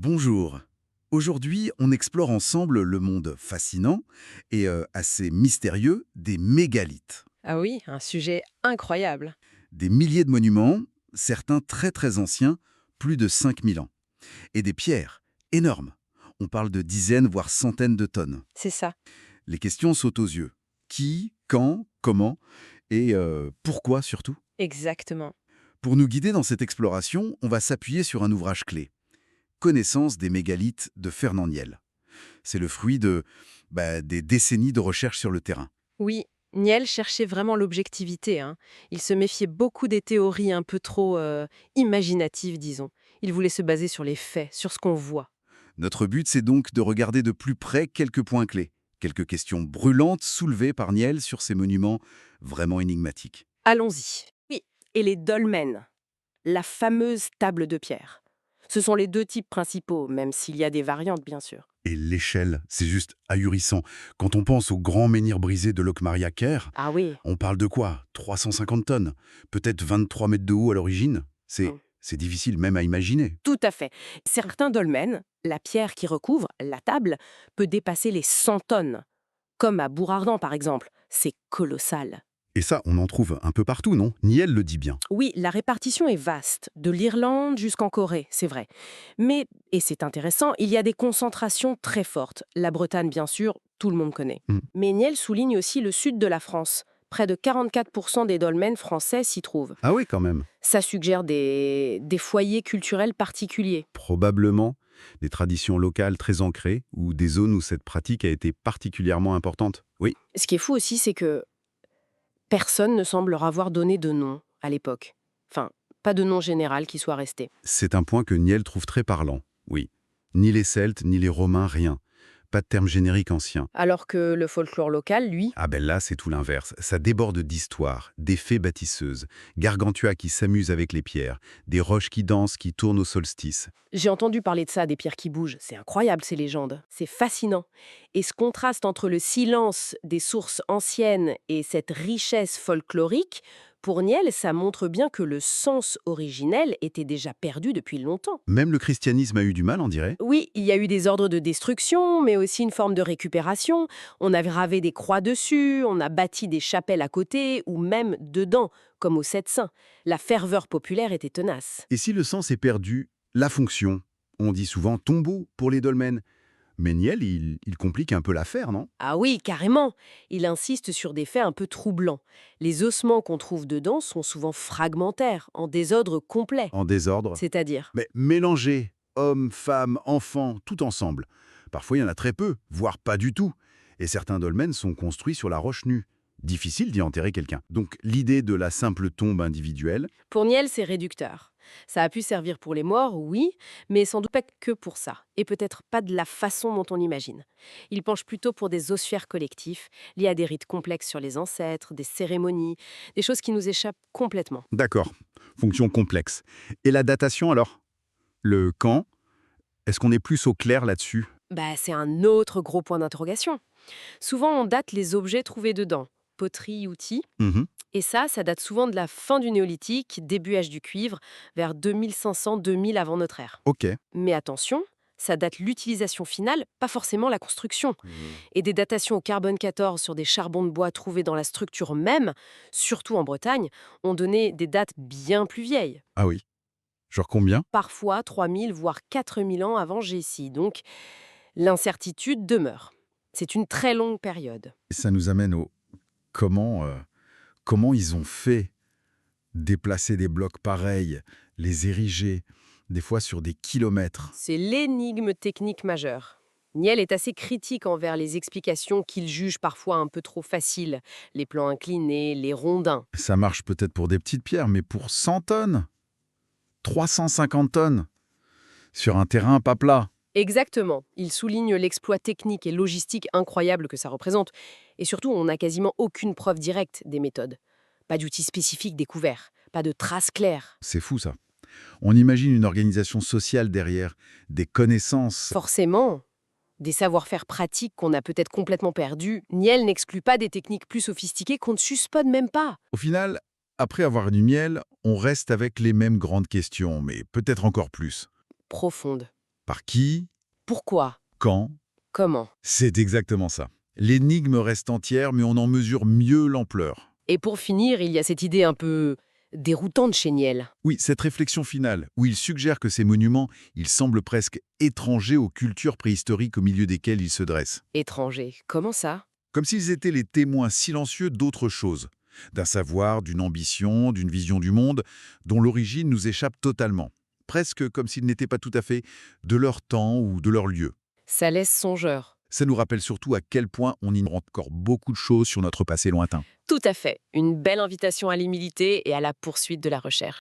Bonjour. Aujourd'hui, on explore ensemble le monde fascinant et assez mystérieux des mégalithes. Ah oui, un sujet incroyable. Des milliers de monuments, certains très très anciens, plus de 5000 ans. Et des pierres, énormes. On parle de dizaines, voire centaines de tonnes. C'est ça. Les questions sautent aux yeux. Qui, quand, comment et pourquoi surtout? Exactement. Pour nous guider dans cette exploration, on va s'appuyer sur un ouvrage clé. Connaissance des mégalithes de Fernand Niel. C'est le fruit des décennies de recherche sur le terrain. Oui, Niel cherchait vraiment l'objectivité, hein. Il se méfiait beaucoup des théories un peu trop imaginatives, disons. Il voulait se baser sur les faits, sur ce qu'on voit. Notre but, c'est donc de regarder de plus près quelques points clés, quelques questions brûlantes soulevées par Niel sur ces monuments vraiment énigmatiques. Allons-y. Oui, et les dolmens, la fameuse table de pierre. Ce sont les deux types principaux, même s'il y a des variantes, bien sûr. Et l'échelle, c'est juste ahurissant. Quand on pense au grand menhir brisé de Locmaria Caire, Ah oui. on parle de quoi? 350 tonnes? Peut-être 23 mètres de haut à l'origine? C'est difficile même à imaginer. Tout à fait. Certains dolmens, la pierre qui recouvre, la table, peut dépasser les 100 tonnes. Comme à Bourardon, par exemple. C'est colossal. Et ça, on en trouve un peu partout, non? Niel le dit bien. Oui, la répartition est vaste, de l'Irlande jusqu'en Corée, c'est vrai. Mais, et c'est intéressant, il y a des concentrations très fortes. La Bretagne, bien sûr, tout le monde connaît. Hmm. Mais Niel souligne aussi le sud de la France. Près de 44% des dolmens français s'y trouvent. Ah oui, quand même. Ça suggère des foyers culturels particuliers. Probablement des traditions locales très ancrées ou des zones où cette pratique a été particulièrement importante. Oui, Ce qui est fou aussi, c'est que personne ne semble leur avoir donné de nom à l'époque. Enfin, pas de nom général qui soit resté. c'est un point que Niel trouve très parlant. Oui. Ni les Celtes, ni les Romains, rien. Pas de terme générique ancien. Alors que le folklore local, lui, Ah ben là, c'est tout l'inverse. Ça déborde d'histoires, d'effets bâtisseuses, Gargantua qui s'amuse avec les pierres, des roches qui dansent, qui tournent au solstice. j'ai entendu parler de ça, des pierres qui bougent. C'est incroyable, ces légendes. C'est fascinant. Et ce contraste entre le silence des sources anciennes et cette richesse folklorique, pour Niel, ça montre bien que le sens originel était déjà perdu depuis longtemps. Même le christianisme a eu du mal, on dirait. Oui, il y a eu des ordres de destruction, mais aussi une forme de récupération. On a gravé des croix dessus, on a bâti des chapelles à côté, ou même dedans, comme aux Sept Saints. La ferveur populaire était tenace. Et si le sens est perdu, la fonction. On dit souvent tombeau pour les dolmens. Mais Niel, il complique un peu l'affaire, non? Ah oui, carrément. Il insiste sur des faits un peu troublants. Les ossements qu'on trouve dedans sont souvent fragmentaires, en désordre complet. En désordre. C'est-à-dire, Mais mélangés, hommes, femmes, enfants, tout ensemble. Parfois, il y en a très peu, voire pas du tout. Et certains dolmens sont construits sur la roche nue. Difficile d'y enterrer quelqu'un. Donc l'idée de la simple tombe individuelle, pour Niel, c'est réducteur. Ça a pu servir pour les morts, oui, mais sans doute pas que pour ça. Et peut-être pas de la façon dont on imagine. Il penche plutôt pour des ossuaires collectifs, liés à des rites complexes sur les ancêtres, des cérémonies, des choses qui nous échappent complètement. d'accord, fonction complexe. Et la datation alors? Le quand? Est-ce qu'on est plus au clair là-dessus? Bah, c'est un autre gros point d'interrogation. Souvent, on date les objets trouvés dedans. Poterie, outils. Mhm. Et ça date souvent de la fin du néolithique, début âge du cuivre, vers 2500-2000 avant notre ère. Ok. Mais attention, ça date l'utilisation finale, pas forcément la construction. Et des datations au carbone 14 sur des charbons de bois trouvés dans la structure même, surtout en Bretagne, ont donné des dates bien plus vieilles. Ah oui. Genre combien? Parfois 3000 voire 4000 ans avant Jésus. Donc, l'incertitude demeure. C'est une très longue période. Et ça nous amène au comment, comment ils ont fait déplacer des blocs pareils, les ériger, des fois sur des kilomètres. C'est l'énigme technique majeure. Niel est assez critique envers les explications qu'il juge parfois un peu trop faciles. Les plans inclinés, les rondins. Ça marche peut-être pour des petites pierres, mais pour 100 tonnes, 350 tonnes, sur un terrain pas plat. Exactement. Il souligne l'exploit technique et logistique incroyable que ça représente. Et surtout, on n'a quasiment aucune preuve directe des méthodes. Pas d'outils spécifiques découverts, pas de traces claires. C'est fou ça. On imagine une organisation sociale derrière, des connaissances. Forcément, des savoir-faire pratiques qu'on a peut-être complètement perdus, Niel n'exclut pas des techniques plus sophistiquées qu'on ne suspecte même pas. Au final, après avoir du miel, on reste avec les mêmes grandes questions, mais peut-être encore plus. Profonde. Par qui? Pourquoi? Quand? Comment? C'est exactement ça. L'énigme reste entière, mais on en mesure mieux l'ampleur. Et pour finir, il y a cette idée un peu déroutante chez Niel. Oui, cette réflexion finale, où il suggère que ces monuments, ils semblent presque étrangers aux cultures préhistoriques au milieu desquelles ils se dressent. Étranger. Comment ça? Comme s'ils étaient les témoins silencieux d'autre chose, d'un savoir, d'une ambition, d'une vision du monde, dont l'origine nous échappe totalement. Presque comme s'ils n'étaient pas tout à fait de leur temps ou de leur lieu. Ça laisse songeur. Ça nous rappelle surtout à quel point on ignore encore beaucoup de choses sur notre passé lointain. Tout à fait. Une belle invitation à l'humilité et à la poursuite de la recherche.